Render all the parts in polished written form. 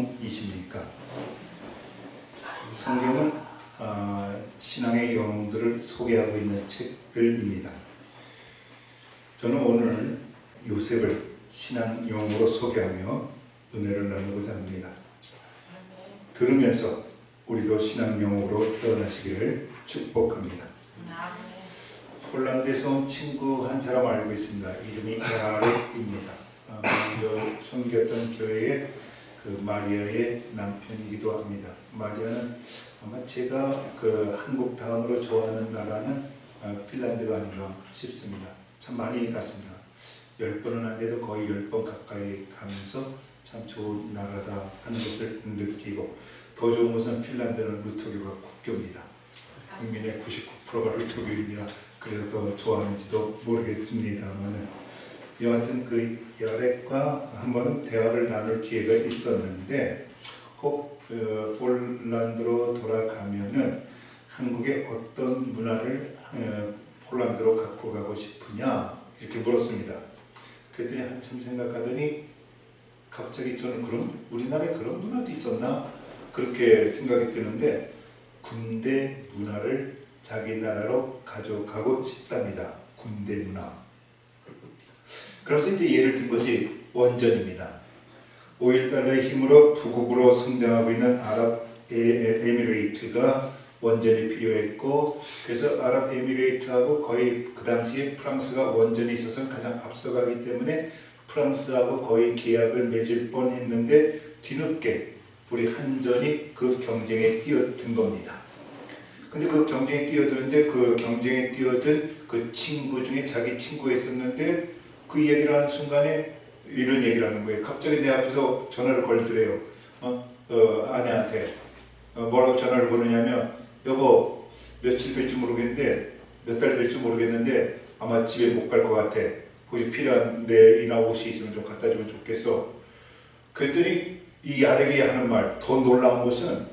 영웅이십니까? 성경은 신앙의 영웅들을 소개하고 있는 책들입니다. 저는 오늘 요셉을 신앙 영웅으로 소개하며 은혜를 나누고자 합니다. 들으면서 우리도 신앙 영웅으로 태어나시기를 축복합니다. 폴란드에서 온 친구 한 사람 알고 있습니다. 이름이 야렉입니다. 먼저 섬겼던 교회의 그 마리아의 남편이기도 합니다. 마리아는 아마 제가 한국 다음으로 좋아하는 나라는 핀란드가 아닌가 싶습니다. 참 많이 갔습니다. 10번은 안 돼도 거의 10번 가까이 가면서 참 좋은 나라다 하는 것을 느끼고, 더 좋은 것은 핀란드는 루터교가 국교입니다. 국민의 99%가 루터교입니다. 그래서 더 좋아하는지도 모르겠습니다만, 여하튼 그 야렉과 한번 대화를 나눌 기회가 있었는데, 혹 폴란드로 돌아가면은 한국의 어떤 문화를 폴란드로 갖고 가고 싶으냐 이렇게 물었습니다. 그랬더니 한참 생각하더니 갑자기 저는 그럼 우리나라에 그런 문화도 있었나 그렇게 생각이 드는데, 군대 문화를 자기 나라로 가져가고 싶답니다. 군대 문화. 그래서 이제 예를 든 것이 원전입니다. 5.18의 힘으로 부국으로 성장하고 있는 아랍에미레이트가 원전이 필요했고, 그래서 아랍에미레이트하고 거의 그 당시에 프랑스가 원전에 있어서는 가장 앞서가기 때문에 프랑스하고 거의 계약을 맺을 뻔했는데, 뒤늦게 우리 한전이 그 경쟁에 뛰어든 겁니다. 근데 그 경쟁에 뛰어드는데, 그 경쟁에 뛰어든 그 친구 중에 자기 친구가 있었는데, 그 얘기를 하는 순간에 이런 얘기를 하는 거예요. 갑자기 내 앞에서 전화를 걸더래요. 아내한테 뭐라고 전화를 거느냐면, 여보 며칠 될지 모르겠는데, 몇 달 될지 모르겠는데 아마 집에 못 갈 것 같아. 혹시 필요한 내이나 옷이 있으면 좀 갖다 주면 좋겠어. 그랬더니 이 야렉이 하는 말, 더 놀라운 것은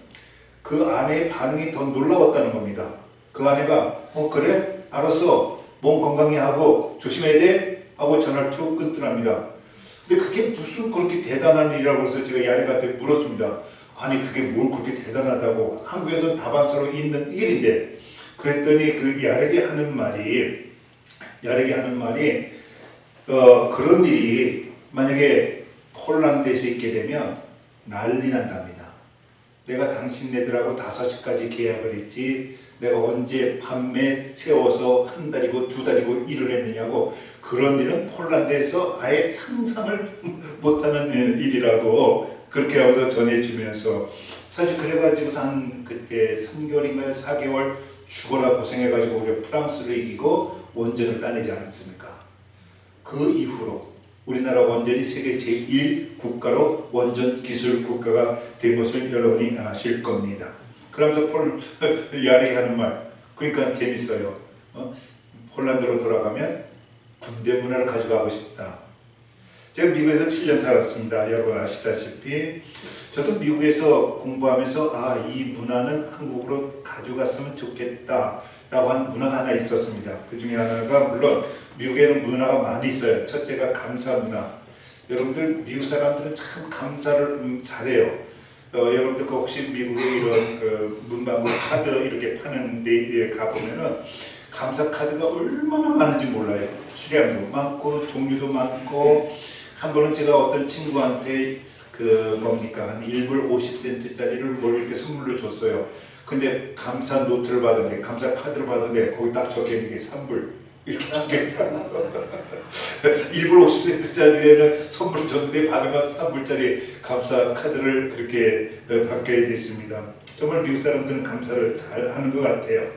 그 아내의 반응이 더 놀라웠다는 겁니다. 그 아내가 그래? 알았어. 몸 건강히 하고 조심해야 돼? 하고 전화를 툭 끊더랍니다. 근데 그게 무슨 그렇게 대단한 일이라고 해서 제가 야렉한테 물었습니다. 아니 그게 뭘 그렇게 대단하다고, 한국에서는 다반사로 있는 일인데. 그랬더니 그 야렉이 하는 말이 그런 일이 만약에 폴란드에서 있게 되면 난리 난답니다. 내가 당신네들하고 5시까지 계약을 했지, 내가 언제 밤에 세워서 한 달이고 2달이고 일을 했느냐고, 그런 일은 폴란드에서 아예 상상을 못하는 일이라고 그렇게 하면서 전해주면서, 사실 그래가지고서 한 그때 3개월인가요? 4개월 죽어라 고생해가지고 우리가 프랑스를 이기고 원전을 따내지 않았습니까? 그 이후로 우리나라 원전이 세계 제1국가로 원전 기술 국가가 된 것을 여러분이 아실 겁니다. 그러면서 야렉이 하는 말, 그러니까 재밌어요. 폴란드로 돌아가면 군대 문화를 가져가고 싶다. 제가 미국에서 7년 살았습니다. 여러분 아시다시피 저도 미국에서 공부하면서 이 문화는 한국으로 가져갔으면 좋겠다 라고 하는 문화가 하나 있었습니다. 그 중에 하나가, 물론 미국에는 문화가 많이 있어요. 첫째가 감사 문화. 여러분들 미국 사람들은 참 감사를 잘해요. 여러분들 혹시 미국에 이런 문방구 카드 이렇게 파는 데 가보면은 감사 카드가 얼마나 많은지 몰라요. 수량도 많고 종류도 많고. 한 번은 제가 어떤 친구한테 한 1불 50센트짜리를 뭘 이렇게 선물로 줬어요. 근데 감사 노트를 받았는데, 감사 카드를 받았는데 거기 딱 적혀있는 게 3불 이렇게 적혀있다고. 1불 50센트짜리는 선물을 줬는데 받으면 3불짜리 감사 카드를 그렇게 받게 됐습니다. 정말 미국 사람들은 감사를 잘 하는 것 같아요.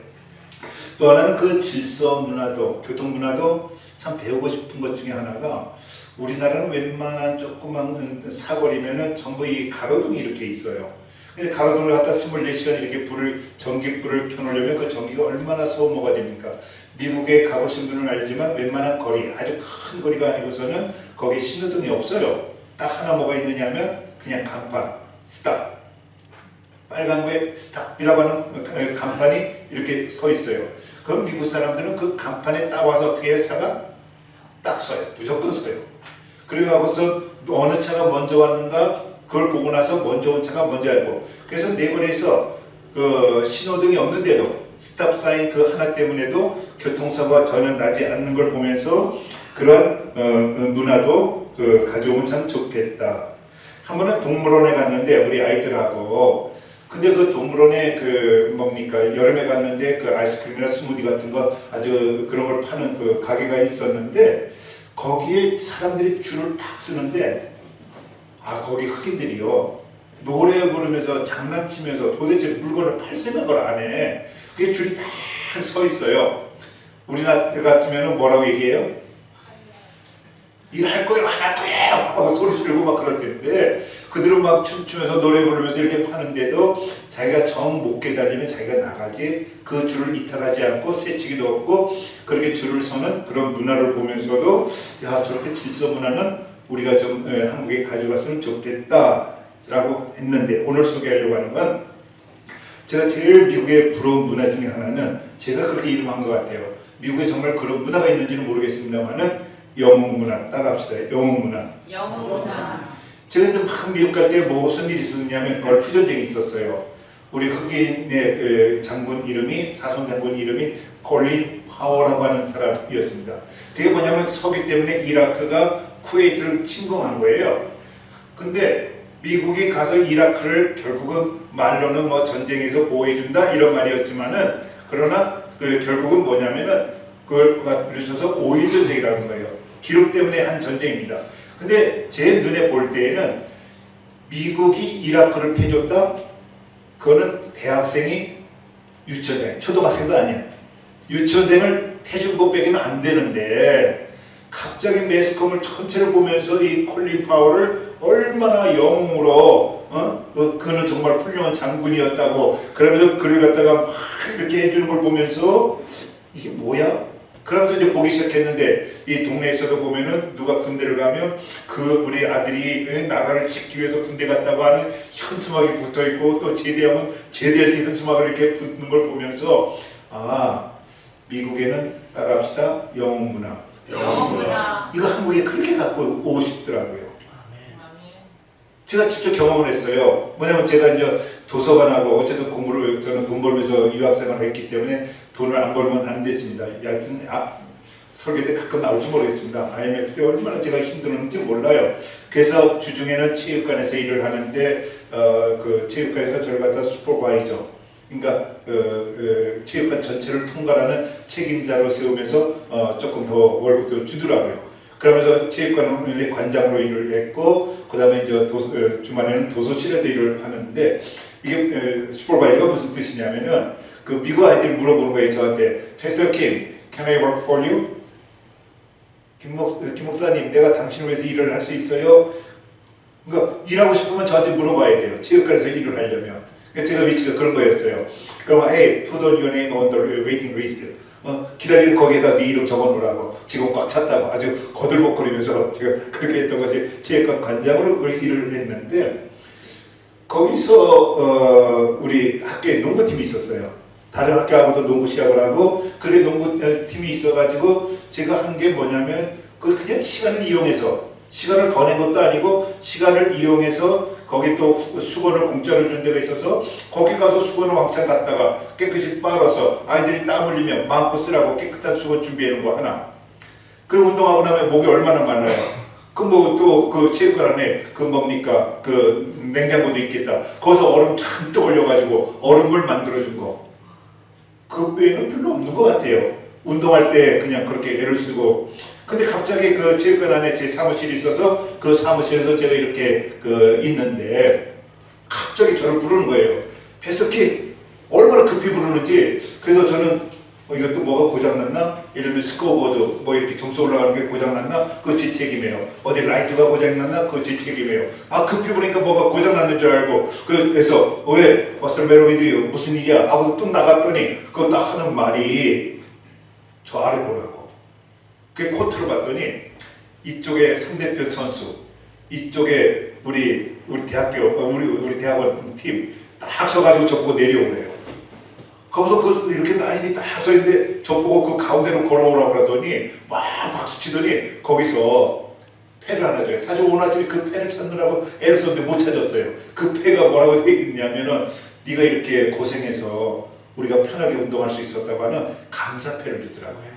또 하나는 그 질서 문화도, 교통 문화도 참 배우고 싶은 것 중에 하나가, 우리나라는 웬만한 조그만 사거리면은 전부 이 가로등이 이렇게 있어요. 근데 가로등을 갖다 24시간 이렇게 전기불을 켜놓으려면 그 전기가 얼마나 소모가 됩니까? 미국에 가보신 분은 알지만 웬만한 거리, 아주 큰 거리가 아니고서는 거기에 신호등이 없어요. 딱 하나 뭐가 있느냐면 그냥 간판, 스탑. 빨간 거에 스탑이라고 하는 간판이 이렇게 서 있어요. 그럼 미국 사람들은 그 간판에 딱 와서 어떻게 해요? 차가 딱 서요. 무조건 서요. 그래가고서 어느 차가 먼저 왔는가 그걸 보고 나서 먼저 온 차가 먼저 알고, 그래서 내거리에서 그 신호등이 없는데도 스탑 사인 그 하나 때문에도 교통사고가 전혀 나지 않는 걸 보면서 그런 문화도 가져오면 참 좋겠다. 한 번은 동물원에 갔는데 우리 아이들하고, 근데 그 동물원에 그 뭡니까 여름에 갔는데 그 아이스크림이나 스무디 같은 거 아주 그런 걸 파는 그 가게가 있었는데 거기에 사람들이 줄을 탁 쓰는데, 거기 흑인들이요 노래 부르면서 장난치면서 도대체 물건을 팔 생각을 안 해. 그게 줄이 다 서 있어요. 우리나라 같으면은 뭐라고 얘기해요? 일할 거예요, 안 할 거예요 하고 소리 지르고 막 그럴 텐데, 그들은 막 춤추면서 노래 부르면서 이렇게 파는데도 자기가 정 못 깨달으면 자기가 나가지 그 줄을 이탈하지 않고 새치기도 없고 그렇게 줄을 서는 그런 문화를 보면서도 야, 저렇게 질서 문화는 우리가 좀 한국에 가져갔으면 좋겠다 라고 했는데, 오늘 소개하려고 하는 건 제가 제일 미국의 부러운 문화 중에 하나는 제가 그렇게 이름한 것 같아요. 미국에 정말 그런 문화가 있는지는 모르겠습니다만은 영웅 문화, 따라합시다. 영웅 문화. 영웅 문화. 제가 이제 막 미국 갈 때 무슨 일이 있었냐면 걸프 전쟁이 있었어요. 우리 흑인의 장군 이름이, 사성 장군 이름이 콜린 파워라고 하는 사람이었습니다. 그게 뭐냐면 서기 때문에 이라크가 쿠웨이트를 침공한 거예요. 근데 미국이 가서 이라크를 결국은 말로는 뭐 전쟁에서 보호해준다 이런 말이었지만은, 그러나 결국은 뭐냐면은 그걸 그래서 5.1 전쟁이라는 거예요. 기록 때문에 한 전쟁입니다. 근데 제 눈에 볼 때에는 미국이 이라크를 패줬다? 그거는 대학생이 유치원생, 초등학생도 아니야. 유치원생을 패준 것 빼기는 안 되는데, 갑자기 매스컴을 전체를 보면서 이 콜린 파워를 얼마나 영웅으로 그는 정말 훌륭한 장군이었다고 그러면서 글을 갖다가 막 이렇게 해주는 걸 보면서 이게 뭐야? 그러면서 이제 보기 시작했는데, 이 동네에서도 보면은 누가 군대를 가면 그 우리 아들이 나라를 지키기 위해서 군대 갔다고 하는 현수막이 붙어 있고, 또 제대하면 제대할 때 현수막을 이렇게 붙는 걸 보면서 미국에는 따라합시다. 영웅 문화. 영웅 문화. 이거 한국에 그렇게 갖고 오고 싶더라고요. 제가 직접 경험을 했어요. 뭐냐면 제가 이제 도서관하고 어쨌든 공부를, 저는 돈 벌면서 유학생활을 했기 때문에 돈을 안 벌면 안 됐습니다. 여하튼 설교 때 가끔 나올지 모르겠습니다. IMF 때 얼마나 제가 힘들었는지 몰라요. 그래서 주중에는 체육관에서 일을 하는데 그 체육관에서 저를 갖다 슈퍼바이저, 그러니까 체육관 전체를 통과하는 책임자로 세우면서 조금 더 월급도 주더라고요. 그러면서 체육관 관장으로 일을 했고, 그 다음에 이제 주말에는 도서실에서 일을 하는데, 이게 슈퍼바이저가 무슨 뜻이냐면은 그 미국 아이들이 물어보는 거예요, 저한테. Pastor Kim, can I work for you? 김 목사님, 내가 당신을 위해서 일을 할 수 있어요? 그러니까 일하고 싶으면 저한테 물어봐야 돼요. 체육관에서 일을 하려면. 그러니까 제가 위치가 그런 거였어요. 그럼 hey, put on your name on the waiting list. 기다리는 거기에다 네 이름 적어놓으라고. 지금 꽉 찼다고 아주 거들먹거리면서 제가 그렇게 했던 것이 체육관 관장으로 그 일을 했는데, 거기서 우리 학교에 농구팀이 있었어요. 다른 학교하고도 농구 시합을 하고, 그렇게 농구팀이 있어가지고 제가 한 게 뭐냐면 그냥 시간을 이용해서, 시간을 더 낸 것도 아니고 시간을 이용해서 거기 또 수건을 공짜로 준 데가 있어서 거기 가서 수건을 왕창 갖다가 깨끗이 빨아서 아이들이 땀 흘리면 마음껏 쓰라고 깨끗한 수건 준비해 놓은 거 하나. 그 운동하고 나면 목이 얼마나 말라요. 그 뭐 또 그 체육관 안에 그 뭡니까 그 냉장고도 있겠다. 거기서 얼음 잔뜩 올려가지고 얼음물 만들어준 거. 그 외에는 별로 없는 것 같아요. 운동할 때 그냥 그렇게 애를 쓰고. 근데 갑자기 그 체육관 안에 제 사무실이 있어서 그 사무실에서 제가 이렇게 있는데 갑자기 저를 부르는 거예요. 패스키 얼마나 급히 부르는지. 그래서 저는 이것도 뭐가 고장났나? 예를 들면 스코어보드 뭐 이렇게 점수 올라가는 게 고장났나? 그거 제 책임이에요. 어디 라이트가 고장났나? 그거 제 책임이에요. 급히 보니까 뭐가 고장났는 줄 알고 그래서 왜? What's the matter with you? 무슨 일이야? 하고 뚝 나갔더니 그거 딱 하는 말이 저 아래 보라고. 그 코트를 봤더니 이쪽에 상대편 선수, 이쪽에 우리 대학교 우리 대학원 팀 딱 서가지고 저 보고 내려오래요. 거기서 이렇게 라인이 딱 서 있는데 저 보고 그 가운데로 걸어오라고 그러더니 막 박수 치더니 거기서 패를 하나 줘요. 사실 오늘 아침에 그 패를 찾느라고 애를 썼는데 못 찾았어요. 그 패가 뭐라고 되어 있냐면은 네가 이렇게 고생해서 우리가 편하게 운동할 수 있었다고 하는 감사패를 주더라고요.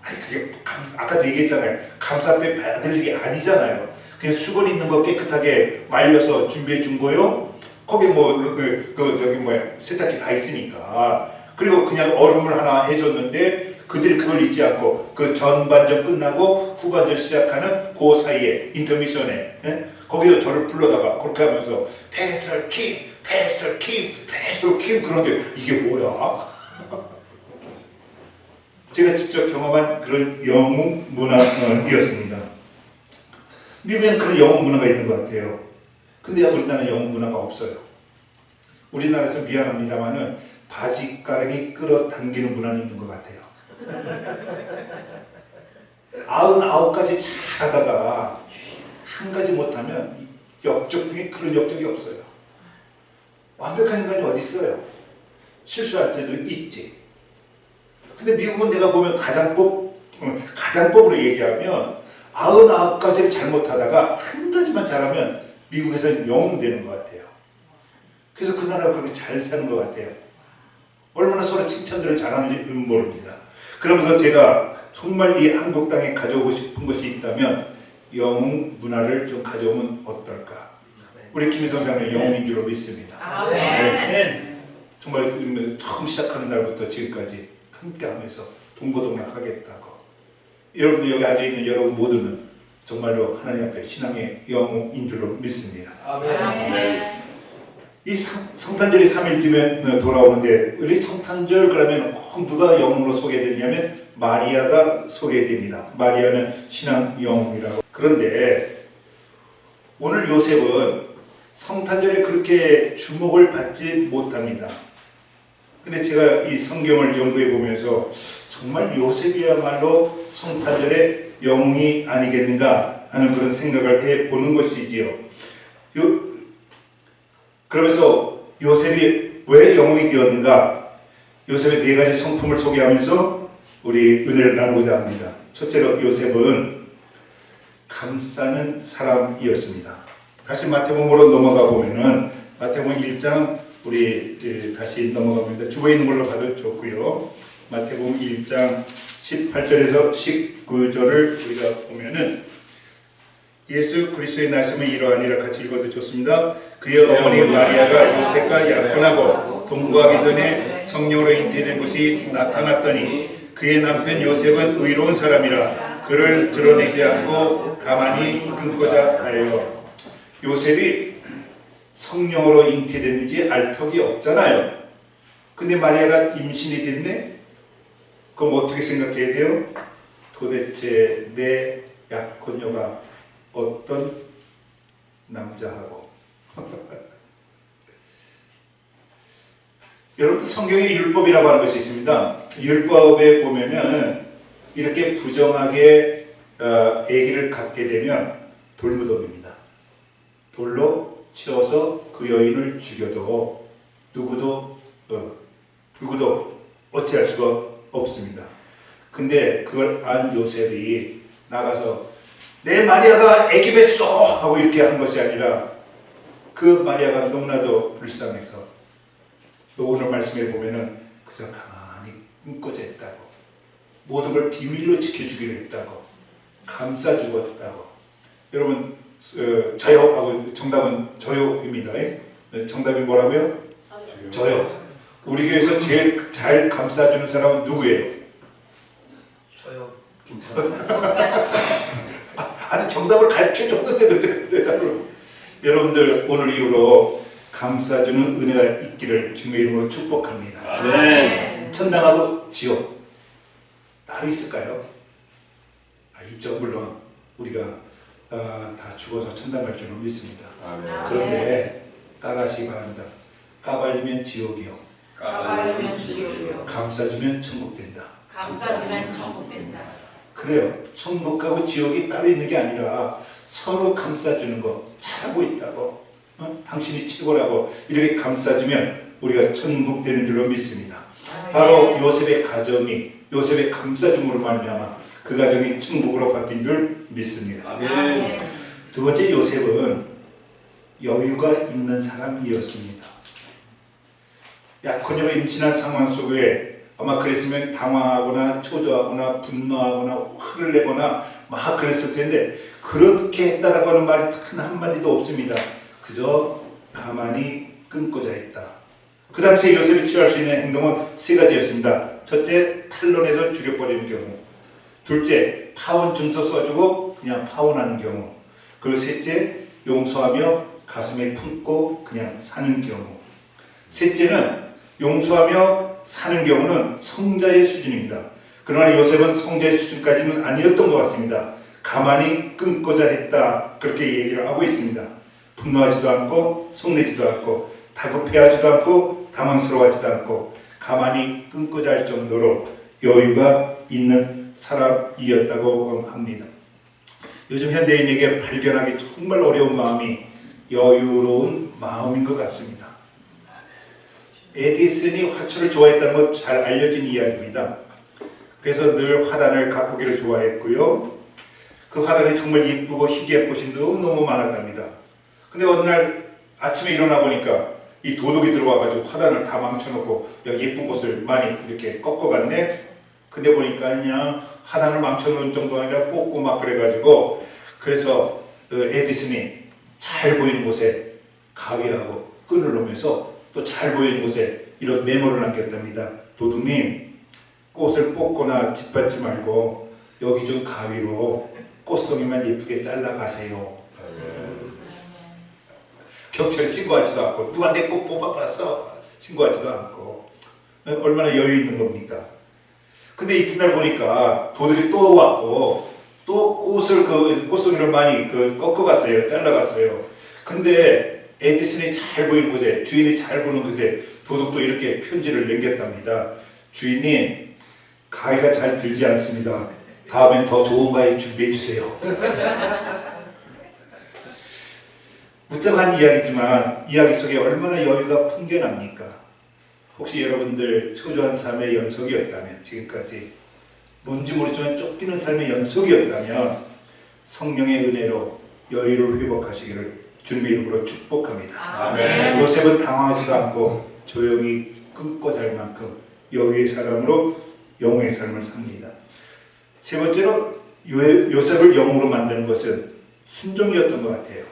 아니 그게 아까도 얘기했잖아요. 감사패 받을 일이 아니잖아요. 그냥 수건 있는 거 깨끗하게 말려서 준비해 준 거요. 거기 저기 세탁기 다 있으니까. 그리고 그냥 얼음을 하나 해줬는데 그들이 그걸 잊지 않고 그 전반전 끝나고 후반전 시작하는 그 사이에 인터미션에 거기서 저를 불러다가 그렇게 하면서 패스터 킴, 패스터 킴, 패스터 킴 그런데 이게 뭐야? 제가 직접 경험한 그런 영웅 문화이었습니다. 미국에는 그런 영웅 문화가 있는 것 같아요. 근데 우리나라는 영웅 문화가 없어요. 우리나라에서 미안합니다만은 바지가랑이 끌어당기는 문화는 있는 것 같아요. 99가지 잘하다가 한 가지 못하면 역적 중에 그런 역적이 없어요. 완벽한 인간이 어디 있어요? 실수할 때도 있지. 근데 미국은 내가 보면 가장법으로 얘기하면 99가지를 잘못하다가 한 가지만 잘하면 미국에서는 영웅 되는 것 같아요. 그래서 그 나라가 그렇게 잘 사는 것 같아요. 얼마나 서로 칭찬들을 잘하는지 모릅니다. 그러면서 제가 정말 이 한국 땅에 가져오고 싶은 것이 있다면 영웅 문화를 좀 가져오면 어떨까? 우리 김희성 장로는 영웅인 줄로 믿습니다. 네. 정말 처음 시작하는 날부터 지금까지 함께하면서 동고동락하겠다고. 여러분도 여기 앉아있는 여러분 모두는 정말로 하나님 앞에 신앙의 영웅인 줄로 믿습니다. 이 성탄절이 3일 뒤면 돌아오는데 우리 성탄절 그러면 꼭 누가 영웅으로 소개되냐면 마리아가 소개됩니다. 마리아는 신앙 영웅이라고. 그런데 오늘 요셉은 성탄절에 그렇게 주목을 받지 못합니다. 근데 제가 이 성경을 연구해 보면서 정말 요셉이야말로 성탄절의 영웅이 아니겠는가 하는 그런 생각을 해보는 것이지요. 그러면서 요셉이 왜 영웅이 되었는가? 요셉의 4가지 성품을 소개하면서 우리 은혜를 나누고자 합니다. 첫째로 요셉은 감싸는 사람이었습니다. 다시 마태복음으로 넘어가 보면은 마태복음 1장 우리 다시 넘어갑니다. 주보에 있는 걸로 봐도 좋고요. 마태복음 1장 18절에서 19절을 우리가 보면은 예수 그리스도의 말씀은 이러하니라 같이 읽어도 좋습니다. 그의 어머니 마리아가 요셉과 약혼하고 동거하기 전에 성령으로 잉태된 것이 나타났더니 그의 남편 요셉은 의로운 사람이라 그를 드러내지 않고 가만히 끊고자 하여. 요셉이 성령으로 잉태됐는지 알 턱이 없잖아요. 근데 마리아가 임신이 됐네? 그럼 어떻게 생각해야 돼요? 도대체 내 약혼녀가 어떤 남자하고 여러분 성경에 율법이라고 하는 것이 있습니다. 율법에 보면은 이렇게 부정하게 아기를 갖게 되면 돌무덤입니다. 돌로 치어서 그 여인을 죽여도 누구도 어찌할 수가 없습니다. 근데 그걸 안 요셉이 나가서 내 마리아가 아기 뱃소 하고 이렇게 한 것이 아니라 그 마리아가 너무나도 불쌍해서 오늘 말씀에 보면은 그저 가만히 끊고자 했다고, 모든 걸 비밀로 지켜주기로 했다고, 감싸주었다고. 여러분 저요 하고 정답은 저요입니다. 정답이 뭐라고요? 저요. 우리 교회에서 제일 잘 감싸주는 사람은 누구예요? 저요. 아니 정답을 가르쳐줬는데도 대답을. 여러분들 오늘 이후로 감싸주는 은혜가 있기를 주님의 이름으로 축복합니다. 네. 천당하고 지옥 따로 있을까요? 있죠. 물론 우리가 다 죽어서 천당 갈 줄은 믿습니다. 그런데 따라하시기 바랍니다. 까발리면 지옥이요, 까발리면 지옥이요, 감싸주면 천국 된다. 감싸주면 천국 된다. 그래요. 천국하고 지옥이 따로 있는 게 아니라 서로 감싸주는 거 잘하고 있다고, 당신이 최고라고 이렇게 감싸주면 우리가 천국 되는 줄로 믿습니다. 바로 요셉의 가정이 요셉의 감싸줌으로 말미암아 그 가정이 천국으로 바뀐 줄 믿습니다. 아멘. 두 번째, 요셉은 여유가 있는 사람이었습니다. 약혼녀가 임신한 상황 속에 아마 그랬으면 당황하거나 초조하거나 분노하거나 화를 내거나 막 그랬을 텐데 그렇게 했다라고 하는 말이 단 한마디도 없습니다. 그저 가만히 끊고자 했다. 그 당시에 요셉이 취할 수 있는 행동은 세 가지였습니다. 첫째, 탄론해서 죽여버리는 경우. 둘째, 파혼 증서 써주고 그냥 파혼하는 경우. 그리고 셋째, 용서하며 가슴에 품고 그냥 사는 경우. 셋째는 용서하며 사는 경우는 성자의 수준입니다. 그러나 요셉은 성자의 수준까지는 아니었던 것 같습니다. 가만히 끊고자 했다, 그렇게 얘기를 하고 있습니다. 분노하지도 않고 속내지도 않고 다급해하지도 않고 당황스러워하지도 않고 가만히 끊고자 할 정도로 여유가 있는 사람이었다고 합니다. 요즘 현대인에게 발견하기 정말 어려운 마음이 여유로운 마음인 것 같습니다. 에디슨이 화초를 좋아했다는 것 잘 알려진 이야기입니다. 그래서 늘 화단을 가꾸기를 좋아했고요. 그 화단이 정말 예쁘고 희귀한 꽃이 너무너무 많았답니다. 근데 어느 날 아침에 일어나 보니까 이 도둑이 들어와가지고 화단을 다 망쳐놓고 예쁜 꽃을 많이 이렇게 꺾어갔네. 근데 보니까 그냥 화단을 망쳐놓은 정도가 아니라 뽑고 막 그래가지고 그래서 에디슨이 잘 보이는 곳에 가위하고 끈을 놓으면서 또 잘 보이는 곳에 이런 메모를 남겼답니다. 도둑님, 꽃을 뽑거나 짓밟지 말고 여기 좀 가위로 꽃송이만 예쁘게 잘라가세요. 경찰에 신고하지도 않고 누가 내 꽃 뽑아봤어 신고하지도 않고 얼마나 여유 있는 겁니까? 근데 이튿날 보니까 도둑이 또 왔고 또 꽃을 꽃송이를 많이 꺾어갔어요. 잘라갔어요. 근데 에디슨이 잘 보이는 곳에, 주인이 잘 보는 곳에 도둑도 이렇게 편지를 남겼답니다. 주인님, 가위가 잘 들지 않습니다. 다음엔 더 좋은 가위 준비해 주세요. 무장한 이야기지만 이야기 속에 얼마나 여유가 풍겨납니까? 혹시 여러분들 초조한 삶의 연속이었다면, 지금까지 뭔지 모르지만 쫓기는 삶의 연속이었다면 성령의 은혜로 여유를 회복하시기를 주님의 이름으로 축복합니다. 아멘. 요셉은 당황하지도 않고 조용히 끊고 살 만큼 여유의 사람으로 영웅의 삶을 삽니다. 세 번째로 요셉을 영웅으로 만드는 것은 순종이었던 것 같아요.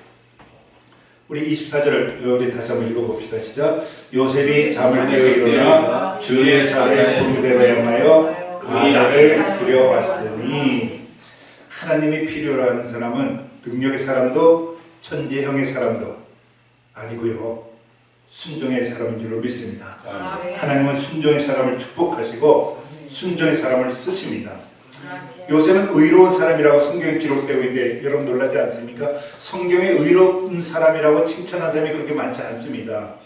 우리 24절을 우리 다시 한번 읽어봅시다. 시작. 요셉이 잠을 깨어 일어나 주의 사람의 부르대로 행하여 아내를 들여왔으니, 하나님이 필요로 하는 사람은 능력의 사람도 천재형의 사람도 아니고요, 순종의 사람인 줄로 믿습니다. 하나님은 순종의 사람을 축복하시고 순종의 사람을 쓰십니다. 요셉은 의로운 사람이라고 성경에 기록되고 있는데 여러분 놀라지 않습니까? 성경에 의로운 사람이라고 칭찬한 사람이 그렇게 많지 않습니다.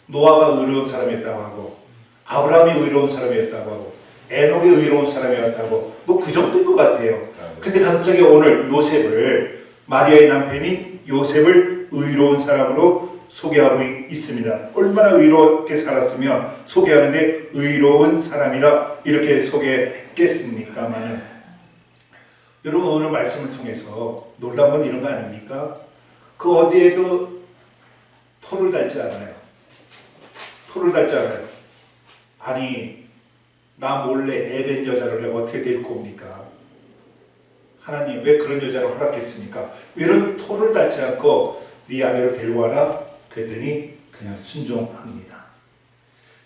노아가 의로운 사람이었다고 하고, 아브라함이 의로운 사람이었다고 하고, 에녹이 의로운 사람이었다고, 뭐 그 정도인 것 같아요. 근데 갑자기 오늘 요셉을, 마리아의 남편이 요셉을 의로운 사람으로 소개하고 있습니다. 얼마나 의롭게 살았으면 소개하는데 의로운 사람이라 이렇게 소개했겠습니까마는, 여러분 오늘 말씀을 통해서 놀라운 건 이런 거 아닙니까? 그 어디에도 토를 달지 않아요. 토를 달지 않아요. 아니, 나 몰래 애된 여자를 내가 어떻게 데리고 옵니까? 하나님 왜 그런 여자를 허락했습니까? 이런 토를 달지 않고 네 아내로 데려와라 그랬더니 그냥 순종합니다.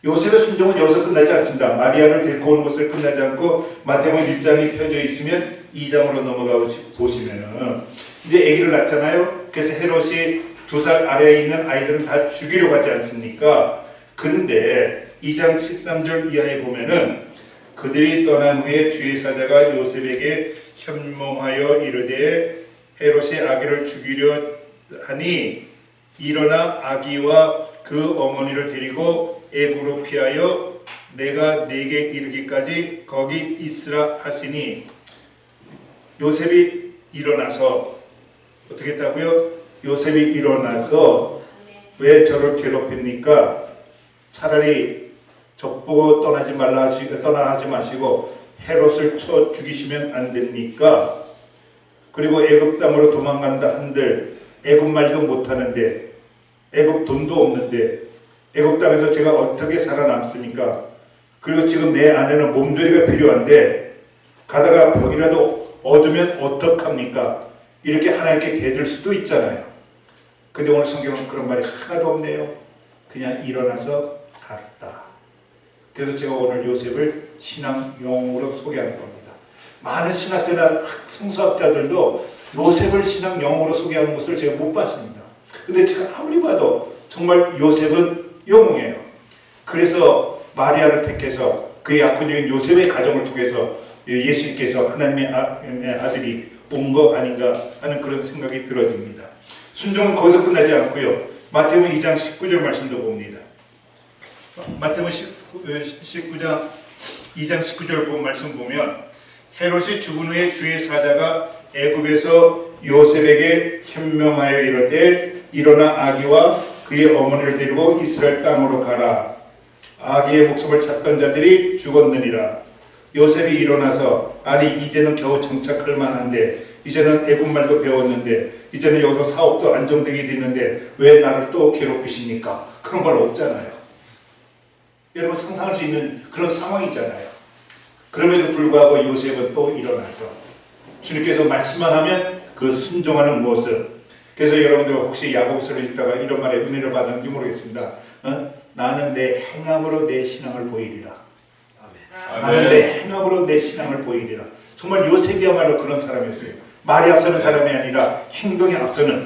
요셉의 순종은 여기서 끝나지 않습니다. 마리아를 데리고 온 것을 끝나지 않고 마태복음 1장이 펴져 있으면 2장으로 넘어가 보시면은 이제 아기를 낳잖아요. 그래서 헤롯이 2살 아래에 있는 아이들은 다 죽이려고 하지 않습니까? 근데 2장 13절 이하에 보면은 그들이 떠난 후에 주의 사자가 요셉에게 현몽하여 이르되 헤롯이 아기를 죽이려 하니 일어나 아기와 그 어머니를 데리고 애굽으로 피하여 내가 네게 이르기까지 거기 있으라 하시니, 요셉이 일어나서 어떻게 했다고요? 요셉이 일어나서 왜 저를 괴롭힙니까? 차라리 족보고 떠나지 마시고 헤롯을 쳐 죽이시면 안 됩니까? 그리고 애굽 땅으로 도망간다 한들 애굽 말도 못하는데 애굽 돈도 없는데 애굽 땅에서 제가 어떻게 살아남습니까? 그리고 지금 내 안에는 몸조리가 필요한데 가다가 벽이라도 얻으면 어떡합니까? 이렇게 하나님께 대들 수도 있잖아요. 근데 오늘 성경은 그런 말이 하나도 없네요. 그냥 일어나서 갔다. 그래서 제가 오늘 요셉을 신앙 영웅으로 소개하는 겁니다. 많은 신학자나 성서학자들도 요셉을 신앙 영웅으로 소개하는 것을 제가 못 봤습니다. 근데 제가 아무리 봐도 정말 요셉은 영웅이에요. 그래서 마리아를 택해서 그의 약혼녀인 요셉의 가정을 통해서 예수님께서 하나님의 아들이 온 거 아닌가 하는 그런 생각이 들어집니다. 순종은 거기서 끝나지 않고요. 마태복음 2장 19절 말씀도 봅니다. 마태복음 19장 2장 19절 본 말씀 보면 헤롯이 죽은 후에 주의 사자가 애굽에서 요셉에게 현명하여 이르되 일어나 아기와 그의 어머니를 데리고 이스라엘 땅으로 가라. 아기의 목숨을 찾던 자들이 죽었느니라. 요셉이 일어나서 아니 이제는 겨우 정착할 만한데 이제는 애굽 말도 배웠는데 이제는 여기서 사업도 안정되게 됐는데 왜 나를 또 괴롭히십니까? 그런 말 없잖아요. 여러분 상상할 수 있는 그런 상황이잖아요. 그럼에도 불구하고 요셉은 또 일어나서 주님께서 말씀만 하면 그 순종하는 모습. 그래서 여러분들 혹시 야고보서를 읽다가 이런 말에 은혜를 받았는지 모르겠습니다. 나는 내 행함으로 내 신앙을 보이리라. 나는 내 행함으로 내 신앙을 보이리라. 정말 요셉이야말로 그런 사람이었어요. 말이 앞서는 사람이 아니라 행동이 앞서는.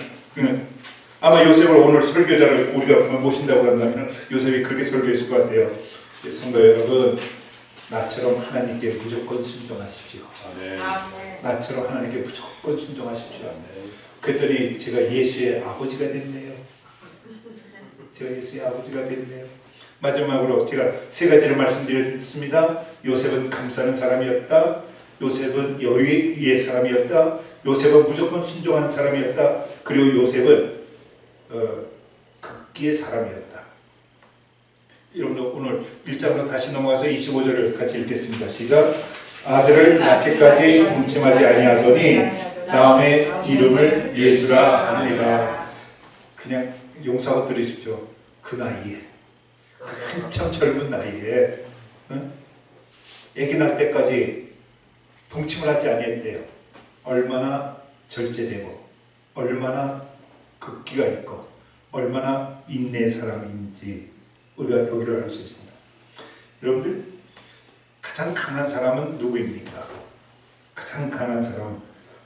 아마 요셉을 오늘 설교자를 우리가 모신다고 한다면 요셉이 그렇게 설교했을 것 같아요. 성도 여러분, 나처럼 하나님께 무조건 순종하십시오. 나처럼 하나님께 무조건 순종하십시오. 그랬더니 제가 예수의 아버지가 됐네요. 제가 예수의 아버지가 됐네요. 마지막으로 제가 세 가지를 말씀드렸습니다. 요셉은 감싸는 사람이었다. 요셉은 여유의 사람이었다. 요셉은 무조건 순종하는 사람이었다. 그리고 요셉은 극기의 사람이었다. 여러분들 오늘 1장으로 다시 넘어가서 25절을 같이 읽겠습니다. 시작. 아들을 낳기까지 동침하지 아니하더니 다음에 이름을 예수라 합니다. 그냥 용서하고 들으십시오. 그 나이에 한참 젊은 나이에 아기 낳을 때까지 동침을 하지 아니했대요. 얼마나 절제되고 얼마나 극기가 있고 얼마나 인내의 사람인지 우리가 여기를 알 수 있습니다. 여러분들 가장 강한 사람은 누구입니까? 가장 강한 사람은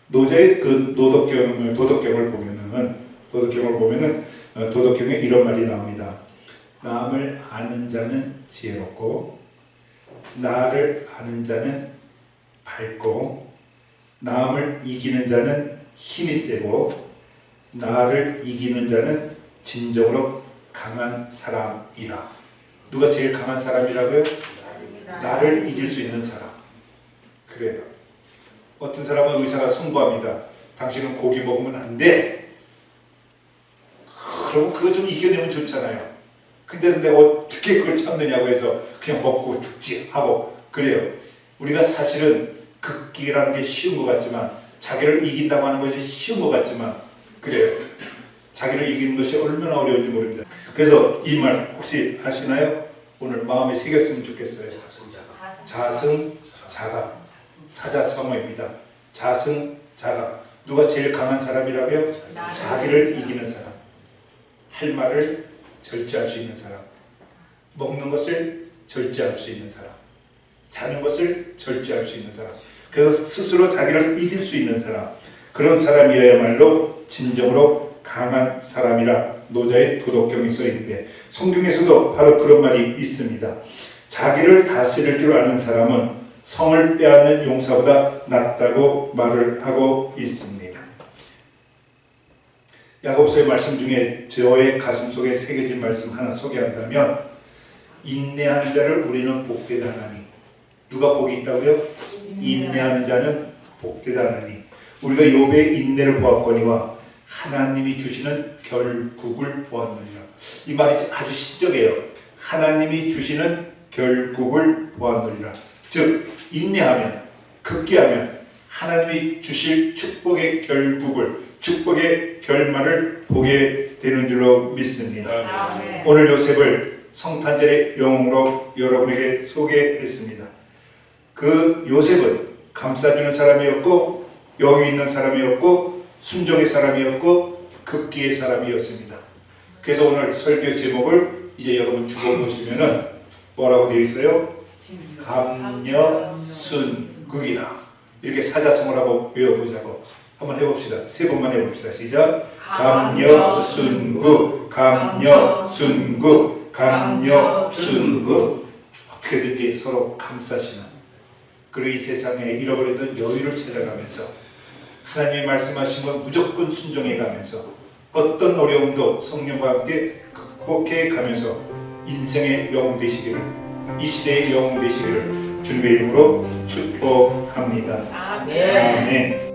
노자의 그 도덕경을 보면은 도덕경에 이런 말이 나옵니다. 남을 아는 자는 지혜롭고 나를 아는 자는 밝고 남을 이기는 자는 힘이 세고 나를 이기는 자는 진정으로 강한 사람이라. 누가 제일 강한 사람이라고요? 나를 이길 수 있는 사람. 그래요. 어떤 사람은 의사가 선고합니다. 당신은 고기 먹으면 안 돼. 그러면 그거 좀 이겨내면 좋잖아요. 근데 내가 어떻게 그걸 참느냐고 해서 그냥 먹고 죽지 하고 그래요. 우리가 사실은 극기라는 게 쉬운 것 같지만 자기를 이긴다고 하는 것이 쉬운 것 같지만 그래요. 자기를 이기는 것이 얼마나 어려운지 모릅니다. 그래서 이 말 혹시 아시나요? 오늘 마음에 새겼으면 좋겠어요. 자승자각. 사자성어입니다. 자승자각. 누가 제일 강한 사람이라고요? 자기를 이기는 사람. 할 말을 절제할 수 있는 사람. 먹는 것을 절제할 수 있는 사람. 자는 것을 절제할 수 있는 사람. 그래서 스스로 자기를 이길 수 있는 사람. 그런 사람이어야말로 진정으로 강한 사람이라 노자의 도덕경이 써있는데 성경에서도 바로 그런 말이 있습니다. 자기를 다스릴 줄 아는 사람은 성을 빼앗는 용사보다 낫다고 말을 하고 있습니다. 야고보서의 말씀 중에 저의 가슴 속에 새겨진 말씀 하나 소개한다면 인내하는 자를 우리는 복되다 하나니. 누가 복이 있다고요? 인내하는 자는 복되다 하나니. 우리가 욥의 인내를 보았거니와 하나님이 주시는 결국을 보았느니라. 이 말이 아주 시적이에요. 하나님이 주시는 결국을 보았느니라. 즉 인내하면, 극기하면 하나님이 주실 축복의 결국을, 축복의 결말을 보게 되는 줄로 믿습니다. 아멘. 오늘 요셉을 성탄절의 영웅으로 여러분에게 소개했습니다. 그 요셉은 감싸주는 사람이었고, 여유 있는 사람이었고, 순종의 사람이었고, 극기의 사람이었습니다. 그래서 오늘 설교 제목을 이제 여러분 죽어보시면은 뭐라고 되어 있어요? 감여순극이라. 이렇게 사자성어를 한번 외워보자고. 한번 해봅시다. 세 번만 해봅시다. 시작. 감여순극, 감여순극, 감여순극. 어떻게든지 서로 감싸시는, 그리고 이 세상에 잃어버리던 여유를 찾아가면서 하나님이 말씀하신 건 무조건 순종해 가면서 어떤 어려움도 성령과 함께 극복해 가면서 인생의 영웅 되시기를, 이 시대의 영웅 되시기를 주님의 이름으로 축복합니다. 아멘. 아멘.